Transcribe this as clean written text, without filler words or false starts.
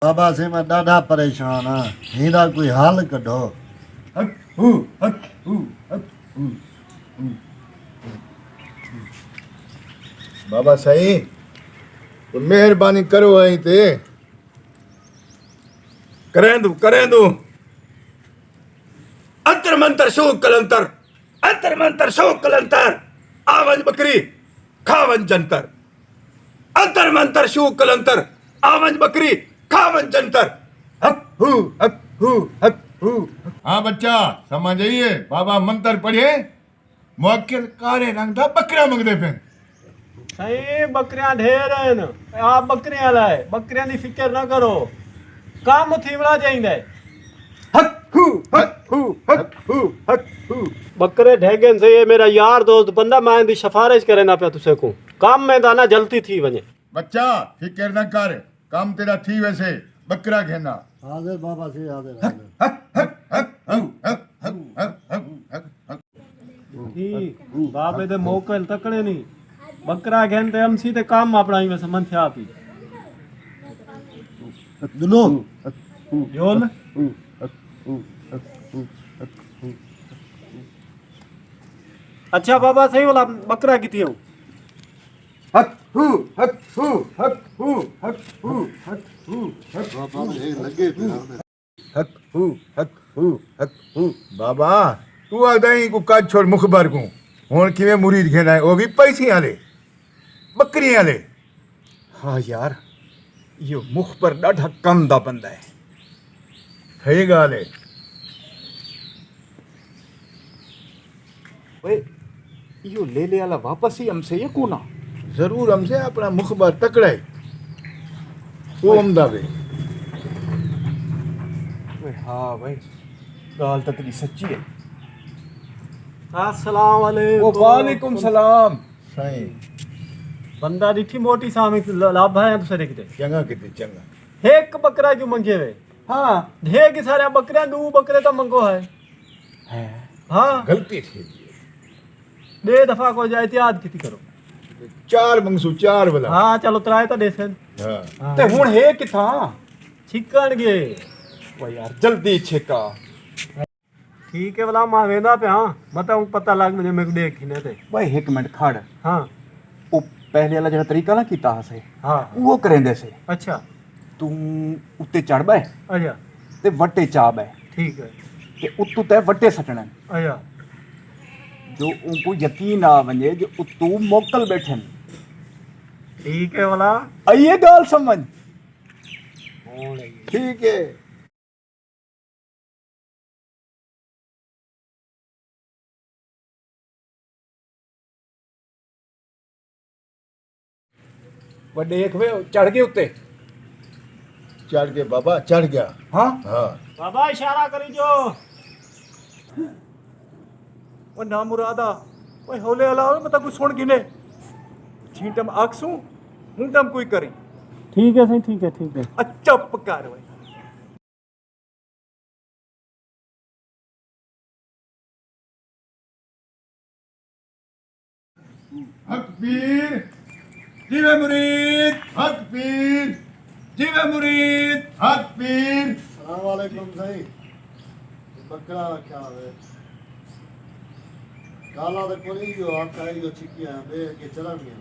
बाबा से मैं डाढा परेशान हाँ हिंदा कोई हाल कढो। हक हू हक हू हक हू हू। बाबा साईं तो मेहरबानी करो आई ते करें दू अंतर मंतर शो कलंतर अंतर मंतर शो कलंतर आवन बकरी खावन जंतर अंतर मंतर शो कलंतर आवन बकरी खावन जंतर हक हू हक हू हक हू। हाँ बच्चा समझ आइए बाबा मंत्र पढ़े मुअक्किल कारे रंग दा बकरा मंगदे पे। सही बकरियां ढेर हैं आप बकरियां लाए बकरियां की फिक्र ना करो काम थीवड़ा चाहिए हक हू हक हू हक हू हक हू। बकरे ढेगन से ये मेरा यार दोस्त बंदा मैं दी सिफारिश करे ना पे तुसे को काम में दाना जल्दी थी वने। बच्चा फिक्र न कर काम तेरा थी वैसे बकरा घेना। हाजिर बाबा से हाजिर हक हक हक हक हक हक हक हक हक हक। ठीक बाबे दे मोकल तकड़े नहीं बकरा घेन ते हम सीधे काम अपना ही में समझ थया पी दुनो योन अच्छा बाबा सही वाला बकरा की थी हूँ हक हू हक हू हक हू हक हू हक हू हक बाबा ये लगे थे हक हू हक हू हक हू। बाबा तू आदाई को काज छोड़ मुखबर को हुन किवें मुरीद घेना है वो भी पैसे आले बकरी आले। हाँ यार यो मुखबर डाढा कम दा बंदा है सही गाल है। भाई यो ले ले वाला वापस ही हमसे ये कोना जरूर हमसे अपना मुखबर तकड़ा है वो हमदा वे। हाँ भाई गाल तो तेरी सच्ची है। अस्सलाम वालेकुम वालेकुम सलाम। साईं बंदा दिखी मोटी सामी लाभ है तुसे देखते चंगा किते चंगा एक बकरा क्यों मंगे वे हाँ ढेर की सारे बकरियां दू बकरे तो मंगो है हाँ गलती थी बे दफा को जाए एहतियात की करो चार मंगसू चार वाला। हाँ चलो त्राए तो देसन हाँ ते हुन है किथा छिकन गे वो यार जल्दी छिका। ठीक है वाला मां वेंदा पे हाँ बताऊं पता लग मुझे मेरे को देख ने ते भाई एक मिनट खड़ हाँ वो पहले वाला जरा तरीका ना कीता से हाँ वो करेंदे से अच्छा तू उत्ते चढ़ बै अच्छा ते वट्टे चा बै ठीक है ते उत्तू ते वट्टे सटने अच्छा जो उनको यकीन आ वने जो उत्तू मोकल बैठन ठीक है वाला आइए गाल समझ ठीक है। वड्डे एक वे चढ़ गए उत्ते चढ़ गया बाबा चढ़ गया। हाँ हाँ बाबा इशारा करी जो वो ना मुरादा वो होले वाला हो मतलब कुछ सुन गिने छींटम आखसू हुंडम कोई करी ठीक है सही ठीक है ठीक है अच्छा पकार भाई। हक पीर जीवे मुरीद हक पीर जीवे मुरीद हक पीर। सलाम वालेकुम सही बकरा रखा है काला तो कोई जो आपका जो चिकिया दे के चला गया